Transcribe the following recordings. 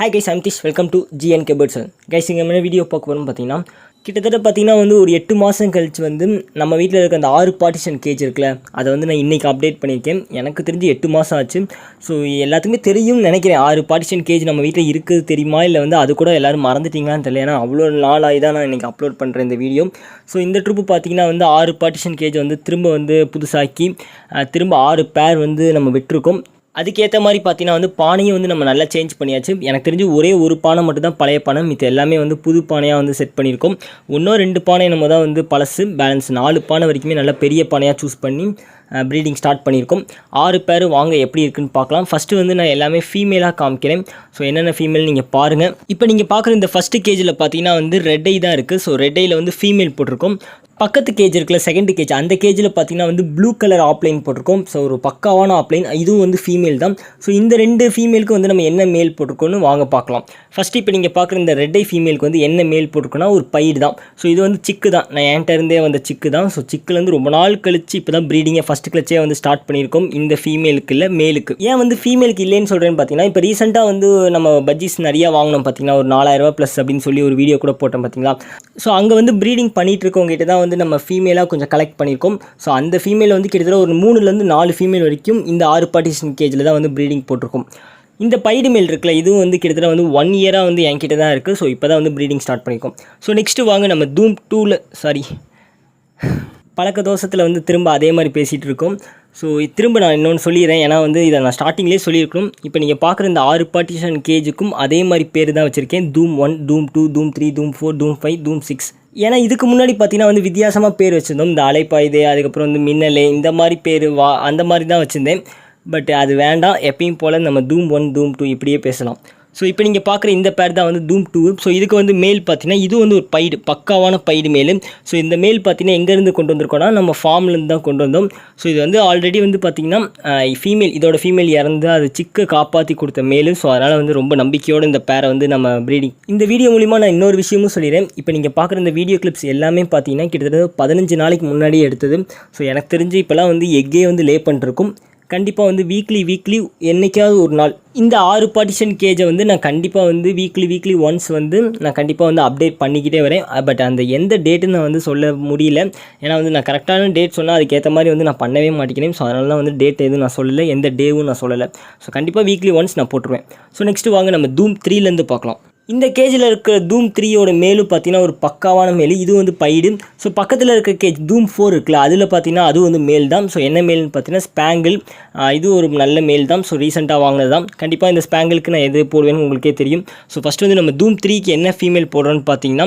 Hi guys, I'm திஷ். Welcome to GNK Birds. Guys, இங்கே என்ன வீடியோ பார்க்க போகிறோம் பார்த்தீங்கன்னா, கிட்டத்தட்ட பார்த்தீங்கன்னா ஒரு 8 மாதம் கழிச்சு நம்ம வீட்டில் இருக்க அந்த 6 பார்ட்டிஷன் கேஜ் இருக்குல்ல, அதை நான் இன்றைக்கி அப்டேட் பண்ணியிருக்கேன். எனக்கு தெரிஞ்சு 8 மாதம் ஆச்சு. ஸோ எல்லாத்துக்குமே தெரியும்னு நினைக்கிறேன். 6 பார்ட்டிஷன் கேஜ் நம்ம வீட்டில் இருக்குது தெரியுமா, இல்லை அது கூட எல்லோரும் மறந்துட்டீங்களான்னு தெரியல. ஏன்னா அவ்வளோ நாள் ஆகி தான் நான் இன்றைக்கி அப்லோட் பண்ணுறேன் இந்த வீடியோ. ஸோ இந்த ட்ரிப்பு பார்த்தீங்கன்னா 6 பார்ட்டிஷன் கேஜ் திரும்ப புதுசாக்கி திரும்ப 6 பேர் நம்ம விட்டுருக்கோம். அதுக்கேற்ற மாதிரி பார்த்தீங்கன்னா பானையும் நம்ம நல்லா சேஞ்ச் பண்ணியாச்சு. எனக்கு தெரிஞ்சு ஒரே ஒரு பானை மட்டும் தான் பழைய பானை, இது எல்லாமே புது பானையாக செட் பண்ணியிருக்கோம். இன்னும் 2 பானை நம்ம தான் பழசு, பேலன்ஸ் 4 பானை வரைக்குமே நல்லா பெரிய பானையாக சூஸ் பண்ணி ப்ரீடிங் ஸ்டார்ட் பண்ணியிருக்கோம். 6 பேர் வாங்க எப்படி இருக்குன்னு பார்க்கலாம். ஃபஸ்ட்டு நான் எல்லாமே ஃபீமேலாக காமிக்கிறேன். ஸோ என்னென்ன ஃபீமேல் நீங்கள் பாருங்கள். இப்போ நீங்கள் பார்க்குற இந்த ஃபஸ்ட்டு கேஜில் பார்த்தீங்கன்னா ரெட் ஐ தான் இருக்குது. ஸோ ரெட் ஐயில் ஃபீமேல் போட்டிருக்கோம். பக்கத்து கேஜ் இருக்குல்ல, செகண்ட் கேஜ், அந்த கேஜில் பார்த்தீங்கன்னா ப்ளூ கலர் ஆப்லைன் போட்டிருக்கோம். ஸோ ஒரு பக்காவான ஆப்லைன், இதுவும் ஃபீமேல் தான். ஸோ இந்த 2 ஃபீமேலுக்கு நம்ம என்ன மேல் போட்டிருக்கோன்னு வாங்க பார்க்கலாம். ஃபஸ்ட்டு இப்போ நீங்கள் பார்க்குற இந்த ரெட் ஐ ஃபீமேலுக்கு என்ன மேல் போட்டிருக்கோன்னா ஒரு பைடு தான். ஸோ இது சிக்கு தான், நான் என்கிட்ட இருந்தே வந்த சிக்கு தான். ஸோ சிக்கில் ரொம்ப நாள் கழிச்சு இப்போ தான் ப்ரீடிங்கை ஃபஸ்ட் கிளச்சே ஸ்டார்ட் பண்ணியிருக்கோம். இந்த ஃபீமேலுக்கு இல்லை, மேலுக்கு. ஏன் ஃபீமேலுக்கு இல்லைன்னு சொல்கிறேன்னு பார்த்தீங்கன்னா, இப்போ ரீசெண்டாக நம்ம பட்ஜிஸ் நிறையா வாங்கினோம் பார்த்தீங்கன்னா, ஒரு 4000 ப்ளஸ் அப்படின்னு சொல்லி ஒரு வீடியோ கூட போட்டோம் பார்த்தீங்களா. ஸோ அங்கே ப்ரீடிங் பண்ணிகிட்டு இருக்கவங்ககிட்ட தான் நம்ம ஃபீமேலாக கொஞ்சம் கலெக்ட் பண்ணியிருக்கோம். ஸோ அந்த ஃபீமேல் கிட்டத்தட்ட ஒரு 3லேருந்து 4 ஃபீமேல் வரைக்கும் இந்த 6 பார்ட்டிஷன் கேஜில் தான் ப்ரீடிங் போட்டிருக்கோம். இந்த பைடு மேல் இருக்குல்ல, இதுவும் கிட்டத்தட்ட 1 இயராக என்கிட்ட தான் இருக்குது. ஸோ இப்போ தான் ப்ரீடிங் ஸ்டார்ட் பண்ணியிருக்கோம். ஸோ நெக்ஸ்ட்டு வாங்க நம்ம தூம் 2ல் பழக்க தோசத்தில் திரும்ப அதே மாதிரி பேசிகிட்டு இருக்கோம். ஸோ திரும்ப நான் இன்னொன்று சொல்லிடுறேன், ஏன்னா இதை நான் ஸ்டார்டிங்லேயே சொல்லியிருக்கணும். இப்போ நீங்கள் பார்க்குற இந்த 6 பார்ட்டிஷன் கேஜுக்கும் அதே மாதிரி பேர் தான் வச்சுருக்கேன். தூம் 1, தூம் 2, தூம் 3, தூம் 4, தூம் 5, தூம் 6. ஏன்னா இதுக்கு முன்னாடி பார்த்தீங்கன்னா வித்தியாசமாக பேர் வச்சுருந்தோம். இந்த அலைப்பாயுதே, அதுக்கப்புறம் மின்னலே, இந்த மாதிரி பேர் அந்த மாதிரி தான் வச்சுருந்தேன். பட் அது வேண்டாம், எப்பயும் போல் நம்ம தூம் 1, தூம் 2 இப்படியே பேசலாம். ஸோ இப்போ நீங்கள் பார்க்குற இந்த பேர் தான் தூம் 2. ஸோ இதுக்கு மேல் பார்த்தீங்கன்னா இது ஒரு பைடு, பக்காவான பைடு மேல். ஸோ இந்த மேல் பார்த்தீங்கன்னா எங்கேருந்து கொண்டு வந்திருக்கோன்னா நம்ம ஃபார்ம்லேருந்து தான் கொண்டு வந்தோம். ஸோ இது ஆல்ரெடி பார்த்தீங்கன்னா ஃபீமேல், இதோட ஃபீமேல் இறந்து அது சிக்கை காப்பாற்றி கொடுத்த மேலும். ஸோ அதனால் ரொம்ப நம்பிக்கையோடு இந்த பேரை நம்ம ப்ரீடிங். இந்த வீடியோ மூலிமா நான் இன்னொரு விஷயமும் சொல்லிடுறேன். இப்போ நீங்கள் பார்க்குற இந்த வீடியோ கிளிப்ஸ் எல்லாமே பார்த்தீங்கன்னா கிட்டத்தட்ட 15 நாளைக்கு முன்னாடியே எடுத்தது. ஸோ எனக்கு தெரிஞ்சு இப்போலாம் எக்கே லே பண்ணிருக்கும். கண்டிப்பாக வீக்லி என்றைக்காவது ஒரு நாள் இந்த 6 பார்ட்டிஷன் கேஜை நான் கண்டிப்பாக வீக்லி ஒன்ஸ் நான் கண்டிப்பாக அப்டேட் பண்ணிக்கிட்டே வரேன். பட் அந்த எந்த டேட்டுன்னு நான் சொல்ல முடியல. ஏன்னா நான் கரெக்டான டேட் சொன்னால் அதுக்கேற்ற மாதிரி நான் பண்ணவே மாட்டேங்கிறேன். ஸோ அதனால தான் டேட் எதுவும் நான் சொல்லலை, எந்த டேவும் நான் சொல்லலை. ஸோ கண்டிப்பாக வீக்லி ஒன்ஸ் நான் போட்டுருவேன். ஸோ நெக்ஸ்ட்டு வாங்க நம்ம தூம் 3லேருந்து பார்க்கலாம். இந்த கேஜில் இருக்க தூம் 3யோட மேலும் பார்த்தீங்கன்னா ஒரு பக்காவான மேல், இது பைடு. ஸோ பக்கத்தில் இருக்க கேஜ் தூம் 4 இருக்குல்ல, அதில் பார்த்தீங்கன்னா அது மேல் தான். ஸோ என்ன மேல்னு பார்த்தீங்கன்னா ஸ்பேங்கிள், இது ஒரு நல்ல மேல் தான். ஸோ ரீசெண்டாக வாங்கினது தான். கண்டிப்பாக இந்த ஸ்பேங்கிளுக்கு நான் எது போடுவேன்னு உங்களுக்கே தெரியும். ஸோ ஃபஸ்ட்டு நம்ம தூம் 3க்கு என்ன ஃபீமேல் போடுறோன்னு பார்த்தீங்கன்னா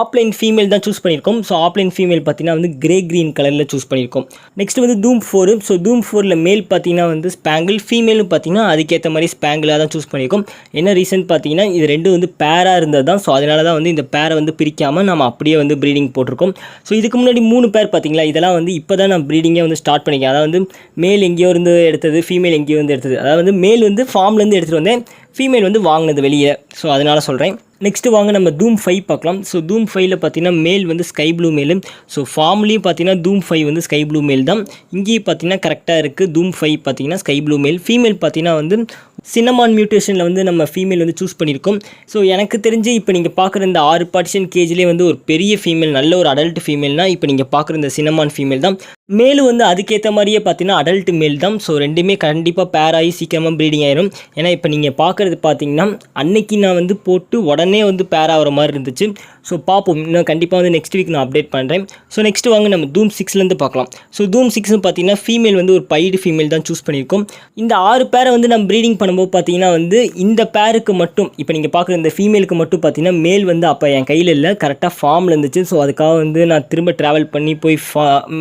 ஆப்லைன் ஃபீமேல் தான் சூஸ் பண்ணியிருக்கோம். ஸோ ஆப்லைன் ஃபீமேல் பார்த்தீங்கன்னா கிரே க்ரீன் கலரில் சூஸ் பண்ணியிருக்கோம். நெக்ஸ்ட் தூம் 4. ஸோ தூம் 4ல் மேல் பார்த்தீங்கன்னா ஸ்பேங்கிள், ஃபீமேலும் பார்த்தீங்கன்னா அதுக்கேற்ற மாதிரி ஸ்பேங்கிளாக தான் சூஸ் பண்ணியிருக்கோம். என்ன ரீசன் பார்த்தீங்கன்னா இது ரெண்டும் பேராக இருந்தது தான். ஸோ அதனால தான் இந்த பேரை பிரிக்காமல் நம்ம அப்படியே ப்ரீடிங் போட்டிருக்கோம். ஸோ இதுக்கு முன்னாடி 3 பேர் பார்த்தீங்களா, இதெல்லாம் இப்போ தான் நான் ப்ரீடிங்கே ஸ்டார்ட் பண்ணிக்கேன். அதாவது மேல் எங்கேயோ இருந்து எடுத்தது, ஃபீமேல் எங்கேயோ எடுத்தது. அதாவது மேல் ஃபார்ம்லேருந்து எடுத்துகிட்டு வந்தேன், ஃபீமேல் வாங்கினது வெளியே. ஸோ அதனால் சொல்கிறேன். நெக்ஸ்ட்டு வாங்க நம்ம தூம் 5 பார்க்கலாம். ஸோ தூம் 5ல் பார்த்தீங்கன்னா மேல் ஸ்கை ப்ளூ மேல். ஸோ ஃபார்ம்லேயும் பார்த்தீங்கன்னா தூம் 5 ஸ்கை ப்ளூ மேல் தான். இங்கேயும் பார்த்தீங்கன்னா கரெக்டாக இருக்குது. தூம் 5 பார்த்தீங்கன்னா ஸ்கை ப்ளூ மேல். ஃபீமேல் பார்த்தீங்கன்னா சின்னமான் மியூட்டேஷனில் நம்ம ஃபீமேல் சூஸ் பண்ணியிருக்கோம். ஸோ எனக்கு தெரிஞ்சு இப்போ நீங்கள் பார்க்குற இந்த 6 பார்ட்டிஷன் கேஜ்லேயே ஒரு பெரிய ஃபீமேல், நல்ல ஒரு அடல்ட் ஃபீமேல்னால் இப்போ நீங்கள் பார்க்குற இந்த சின்னமான் ஃபீமேல் தான். மேலும் அதுக்கேற்ற மாதிரியே பார்த்தீங்கன்னா அடல்ட் மேல் தான். ஸோ ரெண்டுமே கண்டிப்பாக பேர் ஆகி சீக்கிரமாக ப்ரீடிங் ஆயிரும். ஏன்னா இப்போ நீங்கள் பார்க்குறது பார்த்தீங்கன்னா அன்னைக்கு நான் போட்டு உடனே பேர் ஆகிற மாதிரி இருந்துச்சு. ஸோ பார்ப்போம், இன்னும் கண்டிப்பாக நெக்ஸ்ட் வீக் நான் அப்டேட் பண்ணுறேன். ஸோ நெக்ஸ்ட்டு வாங்க நம்ம தூம் 6லேருந்து பார்க்கலாம். ஸோ தூம் 6 பார்த்தீங்கன்னா ஃபீமேல் ஒரு பைடு ஃபீமேல் தான் சூஸ் பண்ணியிருக்கோம். இந்த 6 பேரை நம்ம ப்ரீடிங் பண்ணும்போது பார்த்தீங்கன்னா இந்த பேருக்கு மட்டும், இப்போ நீங்கள் பார்க்குற இந்த ஃபீமேலுக்கு மட்டும் பார்த்தீங்கன்னா மேல் அப்போ என் கையில் இல்லை, கரெக்டாக ஃபார்மில் இருந்துச்சு. ஸோ அதுக்காக நான் திரும்ப ட்ராவல் பண்ணி போய்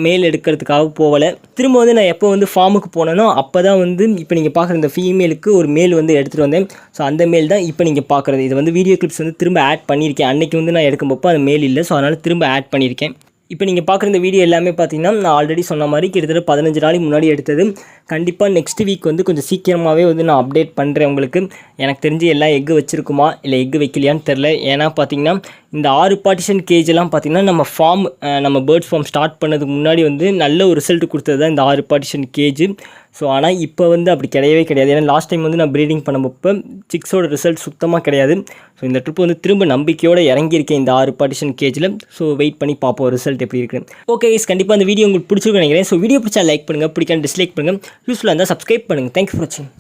மேல் எடுக்கிறதுக்காக போகலை. திரும்ப நான் எப்போ ஃபார்முக்கு போனேனோ அப்போ தான் இப்போ நீங்கள் பார்க்குற இந்த ஃபீமேலுக்கு ஒரு மேல் எடுத்துகிட்டு வந்தேன். ஸோ அந்த மேல் தான் இப்போ நீங்கள் பார்க்குறது. இது வீடியோ கிளிப்ஸ் திரும்ப ஆட் பண்ணியிருக்கேன். அன்றைக்கி நான் எடுக்கும்போது அது மேல் இல்லை. ஸோ அதனால் திரும்ப ஆட் பண்ணியிருக்கேன். இப்போ நீங்கள் பார்க்குற இந்த வீடியோ எல்லாமே பார்த்தீங்கன்னா நான் ஆல்ரெடி சொன்ன மாதிரி கிட்டத்தட்ட 15 நாளைக்கு முன்னாடி எடுத்தது. கண்டிப்பாக நெக்ஸ்ட் வீக் வந்து கொஞ்சம் சீக்கிரமாகவே வந்து நான் அப்டேட் பண்ணுறேன் உங்களுக்கு. எனக்கு தெரிஞ்சு எல்லாம் எக்கு வச்சுருக்குமா இல்லை எக்கு வைக்கலையான்னு தெரில. ஏன்னா பார்த்தீங்கன்னா இந்த 6 பார்ட்டிஷன் கேஜெல்லாம் பார்த்திங்கன்னா நம்ம பேர்ட்ஸ் ஃபார்ம் ஸ்டார்ட் பண்ணதுக்கு முன்னாடி வந்து நல்ல ஒரு ரிசல்ட் கொடுத்தது தான் இந்த 6 பார்ட்டிஷன் கேஜு. ஸோ ஆனால் இப்போ வந்து அப்படி கிடையவே கிடையாது. ஏன்னா லாஸ்ட் டைம் வந்து நான் ப்ரீடிங் பண்ணும்போது சிக்ஸோட ரிசல்ட் சுத்தமாக கிடையாது. ஸோ இந்த ட்ரிப் வந்து திரும்ப நம்பிக்கையோடு இறங்கியிருக்கேன் இந்த 6 பார்ட்டிஷன் கேஜில். ஸோ வெயிட் பண்ணி பார்ப்போம் ரிசல்ட் எப்படி இருக்குது. ஓகே கண்டிப்பாக அந்த வீடியோ உங்களுக்கு பிடிச்சிருக்குன்னு நினைக்கிறேன். ஸோ வீடியோ பிடிச்சா லைக் பண்ணுங்கள், பிடிக்காம டிஸ்லைக் பண்ணுங்கள், யூஸ்ஃபுல்லாக இருந்தால் சப்ஸ்கிரைப் பண்ணுங்கள். தேங்க்யூ ஃபார் வாட்சிங்.